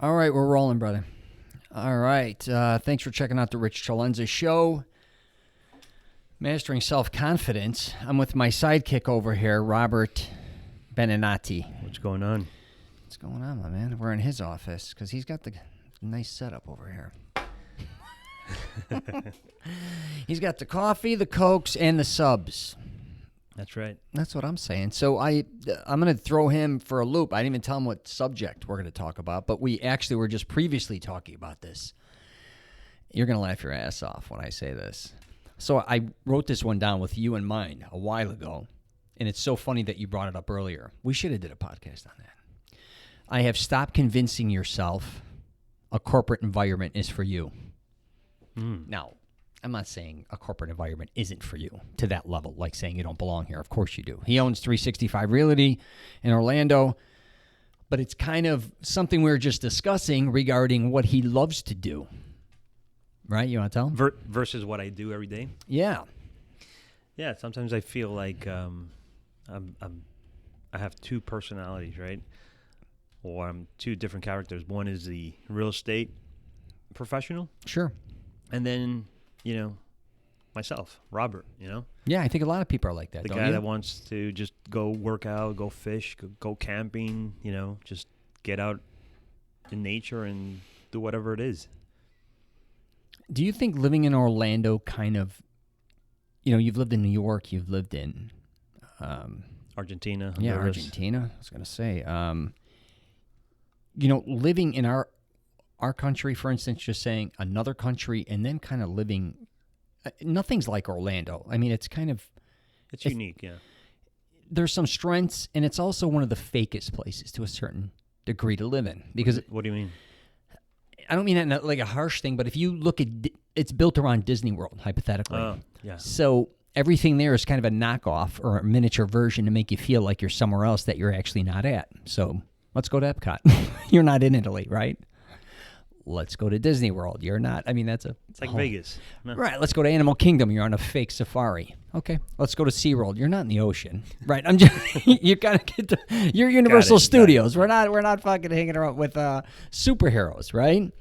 All right, we're rolling, brother. All right. Thanks for checking out the Rich CELENZA show. Mastering Self-Confidence. I'm with my sidekick over here, Robert Benenati. What's going on? What's going on, my man? We're in his office because he's got the nice setup over here. He's got the coffee, the Cokes, and the subs. That's right. That's what I'm saying. So I'm going to throw him for a loop. I didn't even tell him what subject we're going to talk about, but we actually were just previously talking about this. You're going to laugh your ass off when I say this. So I wrote this one down with you in mind a while ago, and it's so funny that you brought it up earlier. We should have did a podcast on that. I have stopped convincing yourself a corporate environment is for you. Now, I'm not saying a corporate environment isn't for you to that level, like saying you don't belong here. Of course you do. He owns 365 Realty in Orlando, but it's kind of something we were just discussing regarding what he loves to do. Right? You want to tell him? Versus what I do every day? Yeah. Yeah, sometimes I feel like I have two personalities, right? Or I'm two different characters. One is the real estate professional. Sure. And then, myself, Robert, Yeah, I think a lot of people are like that, the don't guy you? that wants to just go work out, go fish, go camping, just get out in nature and do whatever it is. Do you think living in Orlando kind of, you've lived in New York, you've lived in... Argentina. Yeah, Honduras. Argentina. I was going to say, living in our country, for instance, just saying another country and then kind of living, nothing's like Orlando. I mean, it's kind of... It's unique, yeah. There's some strengths, and it's also one of the fakest places to a certain degree to live in. Because What do you mean? I don't mean that in like a harsh thing, but if you look at... It's built around Disney World, hypothetically. Oh, yeah. So everything there is kind of a knockoff or a miniature version to make you feel like you're somewhere else that you're actually not at. So let's go to Epcot. You're not in Italy, right? Let's go to Disney World. You're not. I mean, it's like Vegas. No. Right. Let's go to Animal Kingdom. You're on a fake safari. Okay. Let's go to SeaWorld. You're not in the ocean. Right. I'm just, you gotta get to, you're Universal Studios. We're not fucking hanging around with superheroes, right?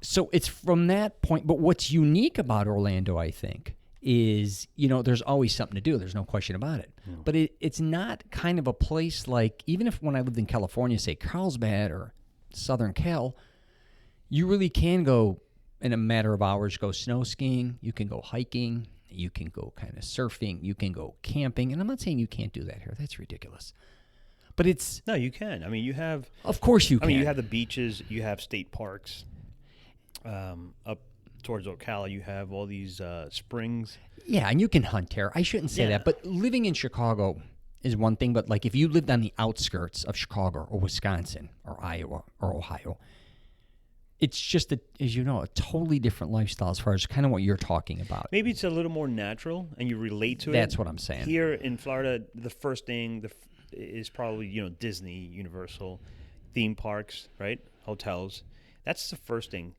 So it's from that point, but what's unique about Orlando, I think, is, there's always something to do. There's no question about it. But it's not kind of a place like, even if when I lived in California, say Carlsbad or Southern Cal, you really can go in a matter of hours, go snow skiing, you can go hiking, you can go kind of surfing, you can go camping. And I'm not saying you can't do that here. That's ridiculous. But it's... No, you can. I mean, you have... Of course you can. I mean, you have the beaches, you have state parks. Up towards Ocala, you have all these springs. Yeah, and you can hunt here. I shouldn't say that, but living in Chicago is one thing, but like if you lived on the outskirts of Chicago or Wisconsin or Iowa or Ohio, it's just, as you know, a totally different lifestyle as far as kind of what you're talking about. Maybe it's a little more natural and you relate to it. That's what I'm saying. Here in Florida, the first thing is probably, Disney, Universal, theme parks, right? Hotels. That's the first thing.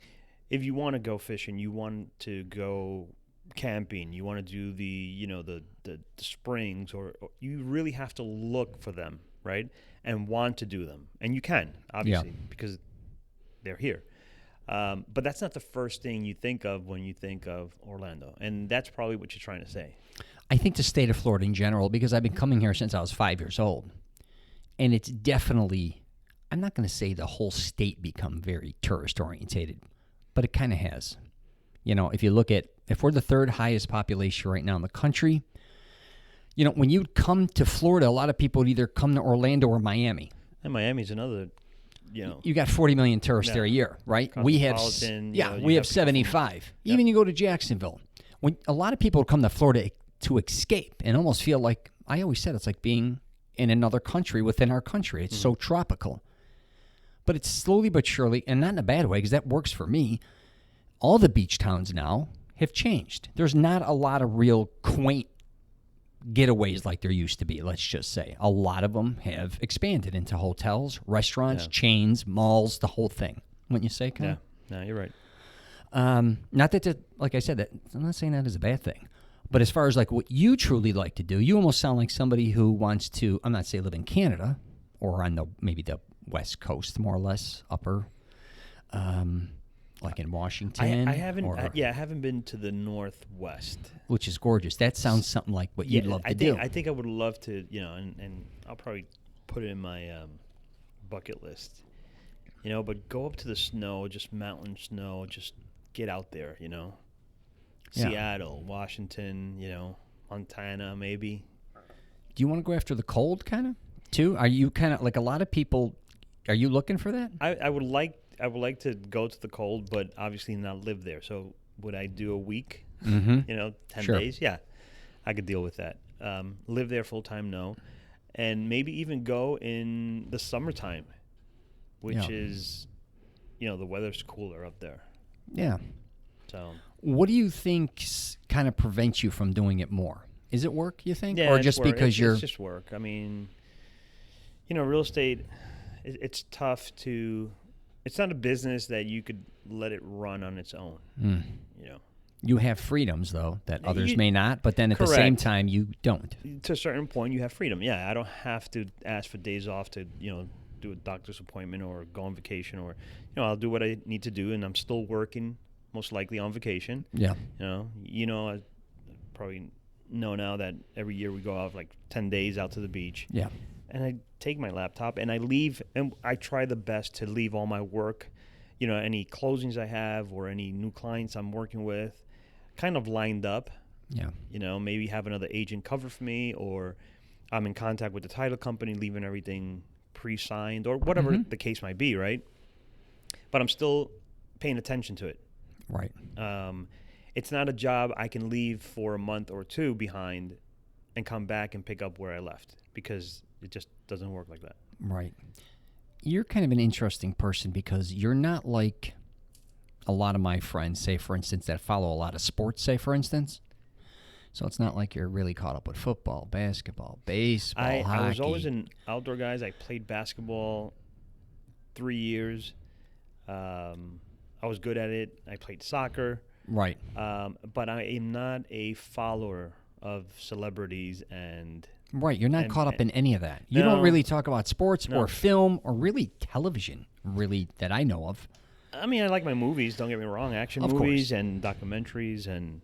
If you want to go fishing, you want to go camping, you want to do the springs, or you really have to look for them, right? And want to do them. And you can, obviously, because they're here. But that's not the first thing you think of when you think of Orlando. And that's probably what you're trying to say. I think the state of Florida in general, because I've been coming here since I was 5 years old. And it's definitely, I'm not going to say the whole state become very tourist orientated, but it kind of has. If you look at, if we're the third highest population right now in the country, when you come to Florida, a lot of people would either come to Orlando or Miami. And Miami's another, You got 40 million tourists there a year, right? We have, we have 75. Even you go to Jacksonville. When a lot of people come to Florida to escape and almost feel like, I always said, it's like being in another country within our country. It's so tropical. But it's slowly but surely, and not in a bad way, because that works for me, all the beach towns now have changed. There's not a lot of real quaint getaways like there used to be, let's just say. A lot of them have expanded into hotels, restaurants, chains, malls, the whole thing. Wouldn't you say, Kyle? Yeah, no, you're right. Not that, like I said, that I'm not saying that is a bad thing. But as far as like what you truly like to do, you almost sound like somebody who wants to, I'm not saying live in Canada or on maybe the West Coast, more or less, upper, like in Washington. I haven't. I haven't been to the Northwest, which is gorgeous. That sounds something like what you'd love to do. I think I would love to, and I'll probably put it in my bucket list, but go up to the snow, just mountain snow, just get out there, Seattle, Washington, Montana, maybe. Do you want to go after the cold, kind of, too? Are you kind of like a lot of people? Are you looking for that? I would like to go to the cold, but obviously not live there. So would I do a week? 10 Sure. days? Yeah, I could deal with that. Live there full time? No, and maybe even go in the summertime, which is, the weather's cooler up there. Yeah. So what do you think kind of prevents you from doing it more? Is it work, you think? Yeah, or just because you're... It's just work. I mean, real estate, it's tough to... It's not a business that you could let it run on its own, You have freedoms, though, that others may not, but then at Correct. the same time, you don't. To a certain point, you have freedom. Yeah, I don't have to ask for days off to, do a doctor's appointment or go on vacation or, I'll do what I need to do, and I'm still working, most likely on vacation. Yeah. I probably know now that every year we go out like 10 days out to the beach. Yeah. And I take my laptop and I leave, and I try the best to leave all my work, any closings I have or any new clients I'm working with, kind of lined up. Yeah. Maybe have another agent cover for me, or I'm in contact with the title company, leaving everything pre-signed or whatever the case might be, right? But I'm still paying attention to it. Right. It's not a job I can leave for a month or two behind and come back and pick up where I left, because it just doesn't work like that. Right. You're kind of an interesting person because you're not like a lot of my friends, say, for instance, that follow a lot of sports, say, for instance. So it's not like you're really caught up with football, basketball, baseball, hockey. I was always an outdoor guy. I played basketball 3 years. I was good at it. I played soccer. Right. But I am not a follower of celebrities and... Right, you're not caught up in any of that. You don't really talk about sports or film or really television, really, that I know of. I mean, I like my movies, don't get me wrong, action movies and documentaries and,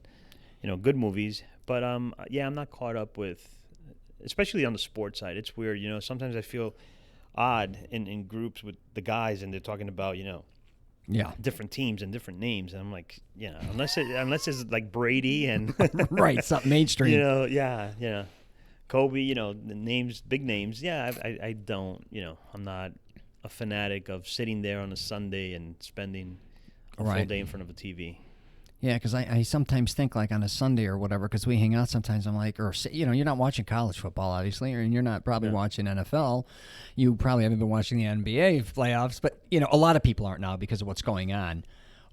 good movies. But, I'm not caught up with, especially on the sports side. It's weird, sometimes I feel odd in groups with the guys and they're talking about, different teams and different names. And I'm like, unless it's like Brady and... Right, something mainstream. Kobe, the names, big names. Yeah, I don't, I'm not a fanatic of sitting there on a Sunday and spending a full day in front of a TV. Yeah, because I sometimes think like on a Sunday or whatever, because we hang out sometimes, I'm like, you're not watching college football, obviously, and you're not probably watching NFL. You probably haven't been watching the NBA playoffs, but, a lot of people aren't now because of what's going on.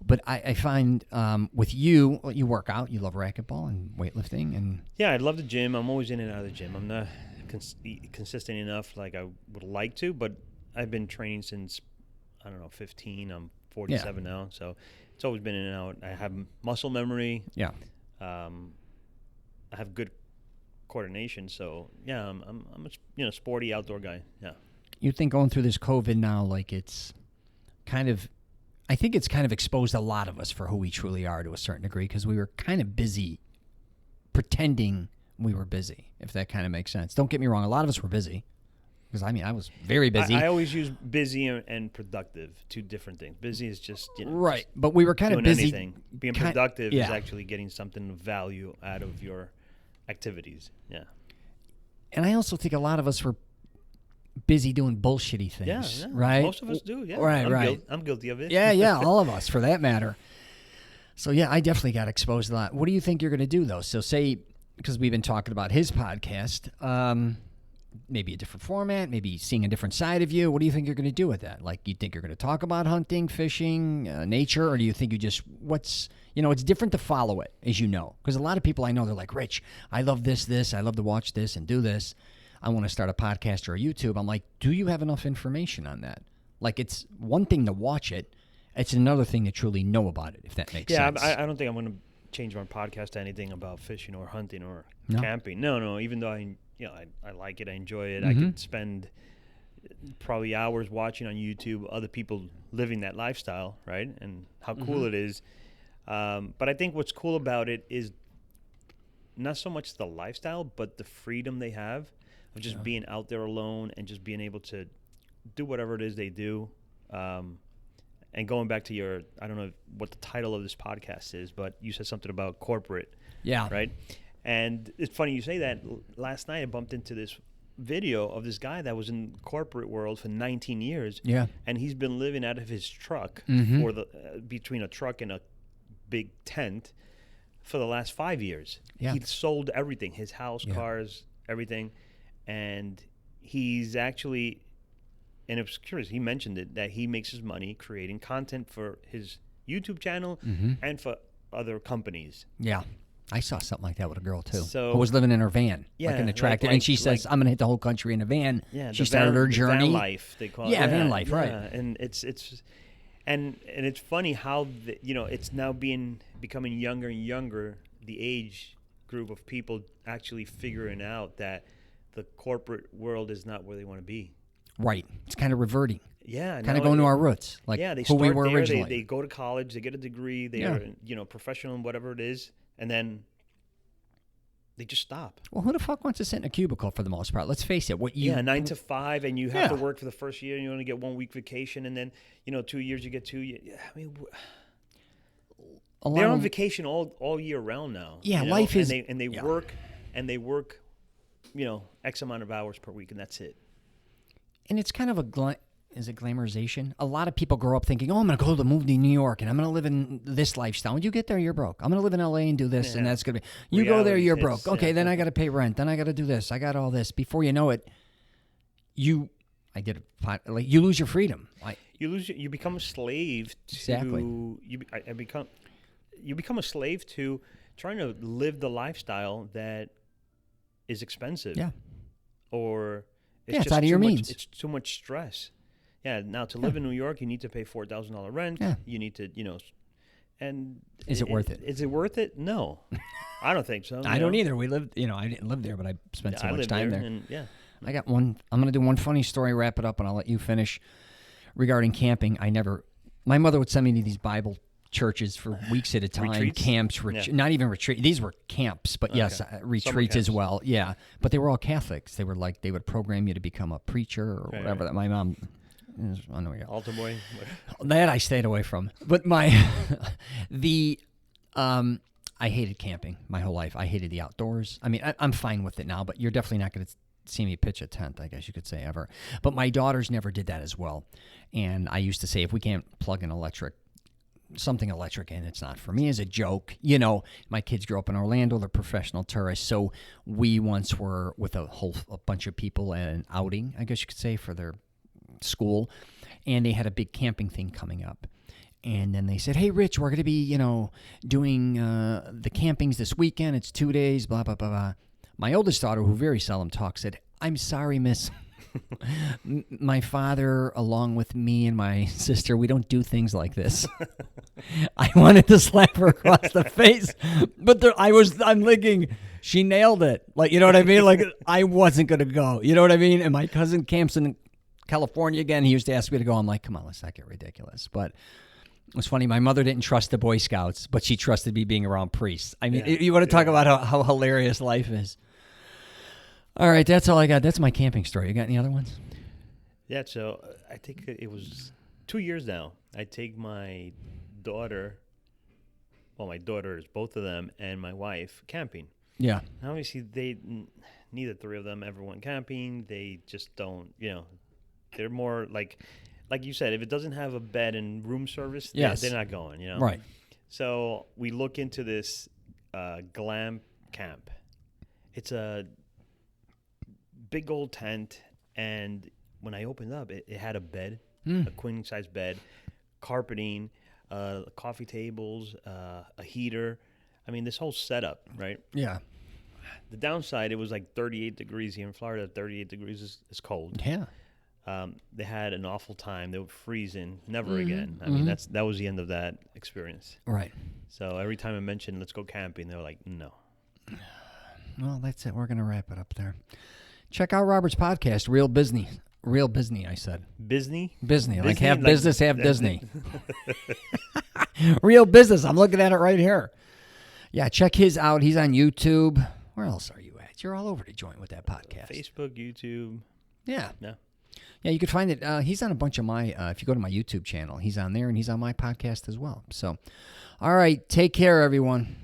But I find with you work out, you love racquetball and weightlifting. And yeah, I love the gym. I'm always in and out of the gym. I'm not consistent enough like I would like to, but I've been training since, 15. I'm 47 now, so it's always been in and out. I have muscle memory. Yeah. I have good coordination, so yeah, I'm a sporty outdoor guy. Yeah. You think going through this COVID now, like it's kind of... I think it's kind of exposed a lot of us for who we truly are to a certain degree, because we were kind of busy pretending we were busy, if that kind of makes sense. Don't get me wrong. A lot of us were busy, because, I was very busy. I always use busy and productive, two different things. Busy is just, right. But we were kind of busy. Anything. Being productive is actually getting something of value out of your activities. Yeah. And I also think a lot of us were busy doing bullshitty things, yeah. Right? Most of us do, yeah. Right. I'm guilty of it. Yeah, all of us, for that matter. So, yeah, I definitely got exposed a lot. What do you think you're going to do, though? So, say, because we've been talking about his podcast, maybe a different format, maybe seeing a different side of you. What do you think you're going to do with that? Like, you think you're going to talk about hunting, fishing, nature, or do you think you just, it's different to follow it, as you know. Because a lot of people I know, they're like, Rich, I love this, I love to watch this and do this. I want to start a podcast or a YouTube. I'm like, do you have enough information on that? Like, it's one thing to watch it. It's another thing to truly know about it, if that makes sense. Yeah, I don't think I'm going to change my podcast to anything about fishing or hunting or camping. No. Even though I like it, I enjoy it. I could spend, probably hours watching on YouTube other people living that lifestyle, right? And how cool it is. But I think what's cool about it is not so much the lifestyle, but the freedom they have of just being out there alone and just being able to do whatever it is they do. And going back to your, I don't know what the title of this podcast is, but you said something about corporate. Yeah. Right? And it's funny you say that. Last night I bumped into this video of this guy that was in corporate world for 19 years. Yeah. And he's been living out of his truck for the between a truck and a big tent for the last 5 years. Yeah. He sold everything, his house, cars, everything. And he's actually, and it was curious, he mentioned it, that he makes his money creating content for his YouTube channel and for other companies. Yeah. I saw something like that with a girl, too, So, who was living in her van, yeah, like in a tractor. like- and she says, I'm going to hit the whole country in a van. Yeah, She started her journey. Van life, they call it. Yeah, van life, right. And it's and it's funny how it's now becoming younger and younger, the age group of people actually figuring out that the corporate world is not where they want to be. Right. It's kind of reverting. Yeah, Kind of going to our roots, like they who we start were there, originally. They go to college, they get a degree, they are professional in whatever it is, and then they just stop. Well, who the fuck wants to sit in a cubicle for the most part? Let's face it. 9 to 5, and you have to Yeah. work for the first year, and you only get 1 week vacation, and then 2 years you get 2 years. Yeah, I mean, a lot they're on of- vacation all year round now. Yeah, life is- and they work X amount of hours per week, and that's it. And it's kind of is it glamorization? A lot of people grow up thinking, oh, I'm going to move to New York and I'm going to live in this lifestyle. When you get there, you're broke. I'm going to live in LA and do this, and that's going to be. You go there, you're broke. Okay, then I got to pay rent. Then I got to do this. I got all this. Before you know it, you lose your freedom. You become a slave to. Exactly. You become a slave to trying to live the lifestyle that is expensive. Yeah. Or it's it's just out of your means. It's too much stress. Yeah. Now to live in New York, you need to pay $4,000 rent. Yeah. You need to, and Is it worth it? Is it worth it? No, I don't think so. I don't either. We lived, I didn't live there, but I spent so I much lived time there. And I got one. I'm going to do one funny story, wrap it up, and I'll let you finish. Regarding camping, my mother would send me to these Bible churches for weeks at a time, Retreats? camps, not even retreat. These were camps, but yes, retreats as camps. well. Yeah, but they were all Catholics. They were they would program you to become a preacher or whatever. That my mom. I know altar boy. That I stayed away from. But I hated camping my whole life. I hated the outdoors. I mean, I'm fine with it now, but you're definitely not going to see me pitch a tent, I guess you could say, ever. But my daughters never did that as well. And I used to say, if we can't plug something electric in, it's not for me, as a joke. My kids grew up in Orlando. They're professional tourists. So we once were with a bunch of people at an outing, I guess you could say, for their school. And they had a big camping thing coming up. And then they said, hey, Rich, we're going to be, doing the campings this weekend. It's 2 days, blah, blah, blah, blah. My oldest daughter, who very seldom talks, said, I'm sorry, miss. My father, along with me and my sister, we don't do things like this. I wanted to slap her across the face, but I'm thinking, she nailed it. Like, you know what I mean? Like, I wasn't going to go. You know what I mean? And my cousin camps in California again. He used to ask me to go. I'm like, come on, let's not get ridiculous. But it was funny. My mother didn't trust the Boy Scouts, but she trusted me being around priests. I mean, you want to talk about how hilarious life is. All right, that's all I got. That's my camping story. You got any other ones? Yeah, so I think it was 2 years now. I take my daughter, my daughters, both of them, and my wife camping. Yeah. And obviously, neither three of them ever went camping. They just don't, they're more like you said, if it doesn't have a bed and room service, they're not going, Right. So we look into this glam camp. It's a big old tent, and when I opened up, it had a bed, a queen-size bed, carpeting, coffee tables, a heater. I mean, this whole setup, right? Yeah. The downside, it was like 38 degrees here in Florida. 38 degrees is cold. Yeah. They had an awful time. They were freezing. Never again. I mean, that was the end of that experience. Right. So every time I mentioned, let's go camping, they were like, no. Well, that's it. We're going to wrap it up there. Check out Robert's podcast, Real Business. Real Disney, I said. Disney? Disney, like Disney, have like- business, have Disney. Real business. I'm looking at it right here. Yeah, check his out. He's on YouTube. Where else are you at? You're all over the joint with that podcast. Facebook, YouTube. Yeah. No. Yeah, you could find it. He's on a bunch of my, if you go to my YouTube channel, he's on there and he's on my podcast as well. So, all right. Take care, everyone.